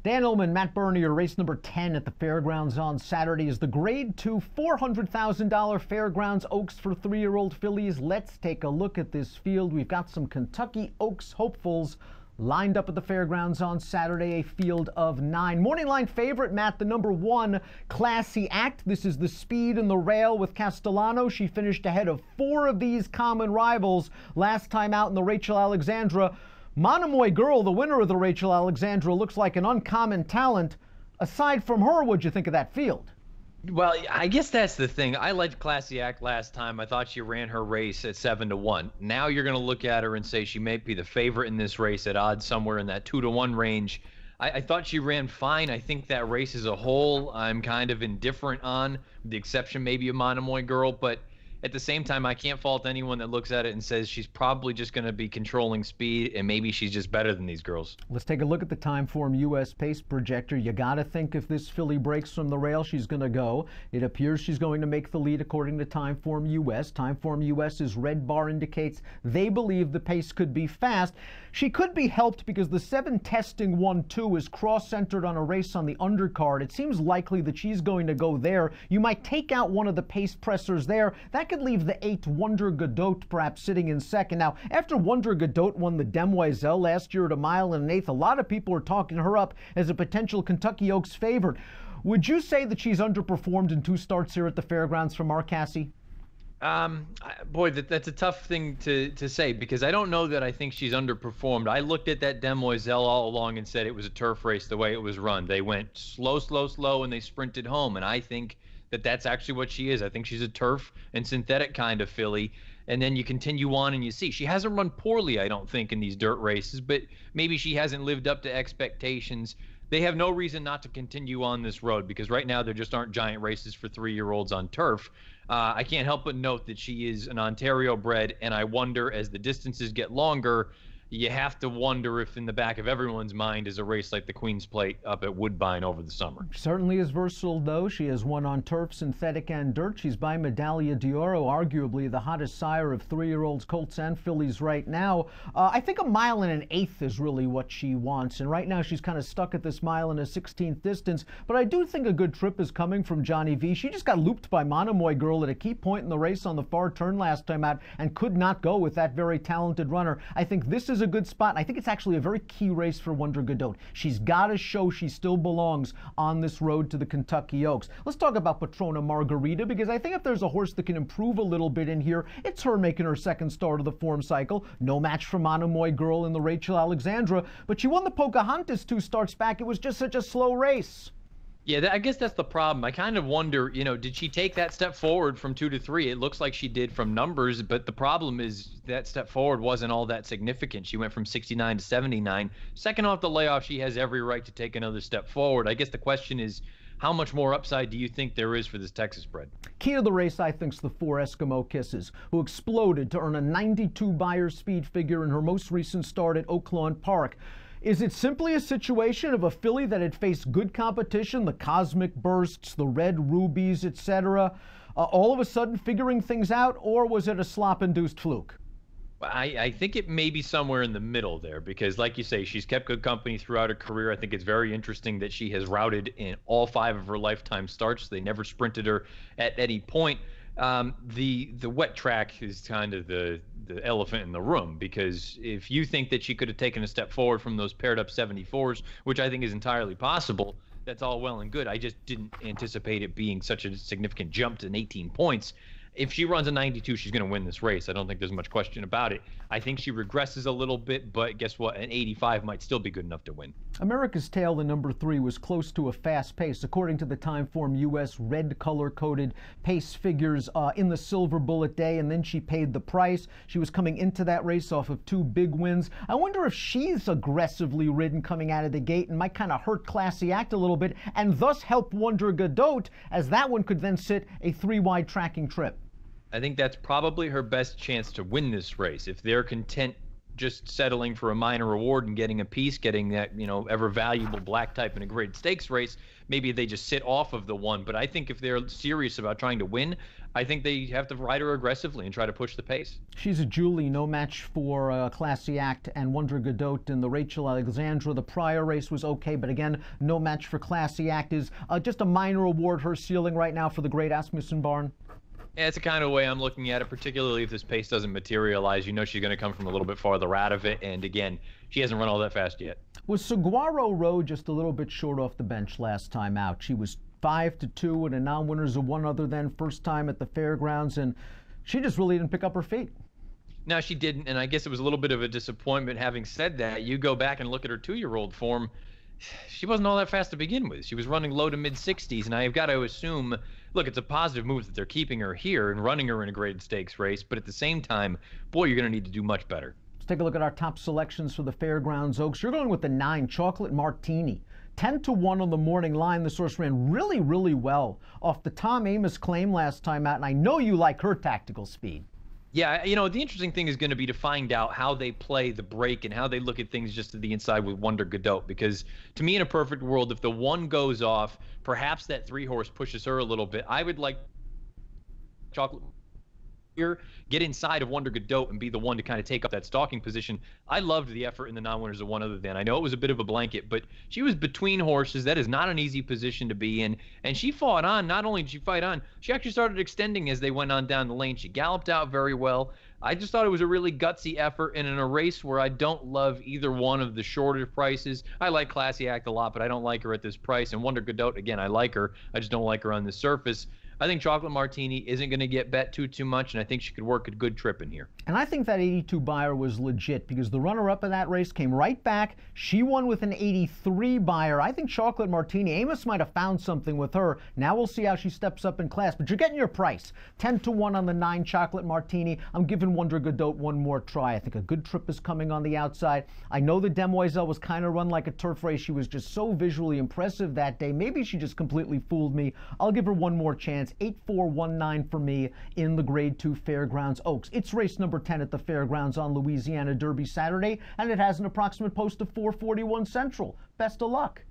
Dan Illman, Matt Bernier, race number 10 at the fairgrounds on Saturday is the Grade 2 $400,000 Fairgrounds Oaks for 3-year-old fillies. Let's take a look at this field. We've got some Kentucky Oaks hopefuls lined up at the fairgrounds on Saturday, a field of 9. Morning line favorite, Matt, the number 1, Classy Act. This is the speed and the rail with Castellano. She finished ahead of 4 of these common rivals last time out in the Rachel Alexandra. Monomoy Girl, the winner of the Rachel Alexandra, looks like an uncommon talent. Aside from her, what'd you think of that field? Well, I guess that's the thing. I liked Classy Act last time. I thought she ran her race at 7-1. Now you're going to look at her and say she may be the favorite in this race at odds somewhere in that 2-1 range. I thought she ran fine. I think that race as a whole, I'm kind of indifferent on, with the exception maybe of Monomoy Girl, but at the same time, I can't fault anyone that looks at it and says she's probably just going to be controlling speed, and maybe she's just better than these girls. Let's take a look at the Timeform U.S. pace projector. You got to think if this filly breaks from the rail, she's going to go. It appears she's going to make the lead according to Timeform U.S. Timeform U.S.'s red bar indicates they believe the pace could be fast. She could be helped because the 7 testing 1-2 is cross-centered on a race on the undercard. It seems likely that she's going to go there. You might take out one of the pace pressers there. That could leave the 8 Wonder Godot perhaps sitting in second. Now, after Wonder Godot won the Demoiselle last year at 1 1/8, a lot of people are talking her up as a potential Kentucky Oaks favorite. Would you say that she's underperformed in 2 starts here at the fairgrounds from our Cassie? Boy, that's a tough thing to say, because I don't know that I think she's underperformed. I looked at that Demoiselle all along and said it was a turf race the way it was run. They went slow, slow, slow, and they sprinted home, and I think that that's actually what she is. I think she's a turf and synthetic kind of filly. And then you continue on and you see she hasn't run poorly, I don't think, in these dirt races, but maybe she hasn't lived up to expectations. They have no reason not to continue on this road, because right now there just aren't giant races for 3-year-olds on turf. I can't help but note that she is an Ontario bred, and I wonder, as the distances get longer, you have to wonder if in the back of everyone's mind is a race like the Queen's Plate up at Woodbine over the summer. Certainly is versatile, though. She has won on turf, synthetic, and dirt. She's by Medaglia d'Oro, arguably the hottest sire of 3-year-olds, colts, and fillies right now. I think 1 1/8 is really what she wants, and right now she's kind of stuck at this 1.16 distance, but I do think a good trip is coming from Johnny V. She just got looped by Monomoy Girl at a key point in the race on the far turn last time out and could not go with that very talented runner. I think this is a good spot, and I think it's actually a very key race for Wonder Godot. She's got to show she still belongs on this road to the Kentucky Oaks. Let's talk about Patrona Margarita, because I think if there's a horse that can improve a little bit in here, it's her making her second start of the form cycle. No match for Monomoy Girl in the Rachel Alexandra, but she won the Pocahontas 2 starts back. It was just such a slow race. Yeah, I guess that's the problem. I kind of wonder, did she take that step forward from 2 to 3? It looks like she did from numbers, but the problem is that step forward wasn't all that significant. She went from 69 to 79. Second off the layoff, she has every right to take another step forward. I guess the question is, how much more upside do you think there is for this Texas bred? Key to the race, I think, is the 4 Eskimo Kisses, who exploded to earn a 92 Beyer speed figure in her most recent start at Oaklawn Park. Is it simply a situation of a filly that had faced good competition, the Cosmic Bursts, the Red Rubies, etc., all of a sudden figuring things out, or was it a slop-induced fluke? I think it may be somewhere in the middle there, because like you say, she's kept good company throughout her career. I think it's very interesting that she has routed in all 5 of her lifetime starts. They never sprinted her at any point. The wet track is kind of the elephant in the room, because if you think that she could have taken a step forward from those paired up 74s, which I think is entirely possible, that's all well and good. I just didn't anticipate it being such a significant jump to 18 points. If she runs a 92, she's going to win this race. I don't think there's much question about it. I think she regresses a little bit, but guess what? An 85 might still be good enough to win. America's Tale, the number 3, was close to a fast pace, according to the Timeform U.S. red color-coded pace figures in the Silver Bullet Day, and then she paid the price. She was coming into that race off of 2 big wins. I wonder if she's aggressively ridden coming out of the gate and might kind of hurt Classy Act a little bit, and thus help Wonder Godot, as that one could then sit a 3-wide tracking trip. I think that's probably her best chance to win this race. If they're content just settling for a minor reward and getting a piece, getting that, ever valuable black type in a graded stakes race. Maybe they just sit off of the one. But I think if they're serious about trying to win, I think they have to ride her aggressively and try to push the pace. She's a Julie, no match for Classy Act and Wonder Godot in the Rachel Alexandra. The prior race was okay, but again, no match for Classy Act. Is just a minor award her ceiling right now for the Great Asmussen Barn? Yeah, it's the kind of way I'm looking at it, particularly if this pace doesn't materialize. She's going to come from a little bit farther out of it. And again, she hasn't run all that fast yet. Was Saguaro Road just a little bit short off the bench last time out? She was 5-2 and a non-winners of one other than first time at the fairgrounds, and she just really didn't pick up her feet. No, she didn't, and I guess it was a little bit of a disappointment. Having said that, you go back and look at her 2-year-old form, she wasn't all that fast to begin with. She was running low to mid-60s, and I've got to assume, look, it's a positive move that they're keeping her here and running her in a graded stakes race, but at the same time, boy, you're going to need to do much better. Let's take a look at our top selections for the Fairgrounds Oaks. You're going with the 9, Chocolate Martini. 10-1 on the morning line. This horse ran really, really well off the Tom Amoss claim last time out, and I know you like her tactical speed. Yeah, the interesting thing is going to be to find out how they play the break and how they look at things just to the inside with Wonder Godot. Because to me, in a perfect world, if the 1 goes off, perhaps that 3-horse pushes her a little bit. I would like Chocolate here, get inside of Wonder Godot and be the one to kind of take up that stalking position. I loved the effort in the non-winners of one other than. I know it was a bit of a blanket, but she was between horses. That is not an easy position to be in. And she fought on. Not only did she fight on, she actually started extending as they went on down the lane. She galloped out very well. I just thought it was a really gutsy effort, and in a race where I don't love either one of the shorter prices. I like Classy Act a lot, but I don't like her at this price. And Wonder Godot, again, I like her. I just don't like her on the surface. I think Chocolate Martini isn't going to get bet too much, and I think she could work a good trip in here. And I think that 82 buyer was legit because the runner-up of that race came right back. She won with an 83 buyer. I think Chocolate Martini, Amoss might have found something with her. Now we'll see how she steps up in class, but you're getting your price. 10-1 on the 9 Chocolate Martini. I'm giving Wonder Godot one more try. I think a good trip is coming on the outside. I know the Demoiselle was kind of run like a turf race. She was just so visually impressive that day. Maybe she just completely fooled me. I'll give her one more chance. 8-4-1-9 for me in the Grade 2 Fairgrounds Oaks. It's race number 10 at the Fairgrounds on Louisiana Derby Saturday, and it has an approximate post of 4:41 Central. Best of luck.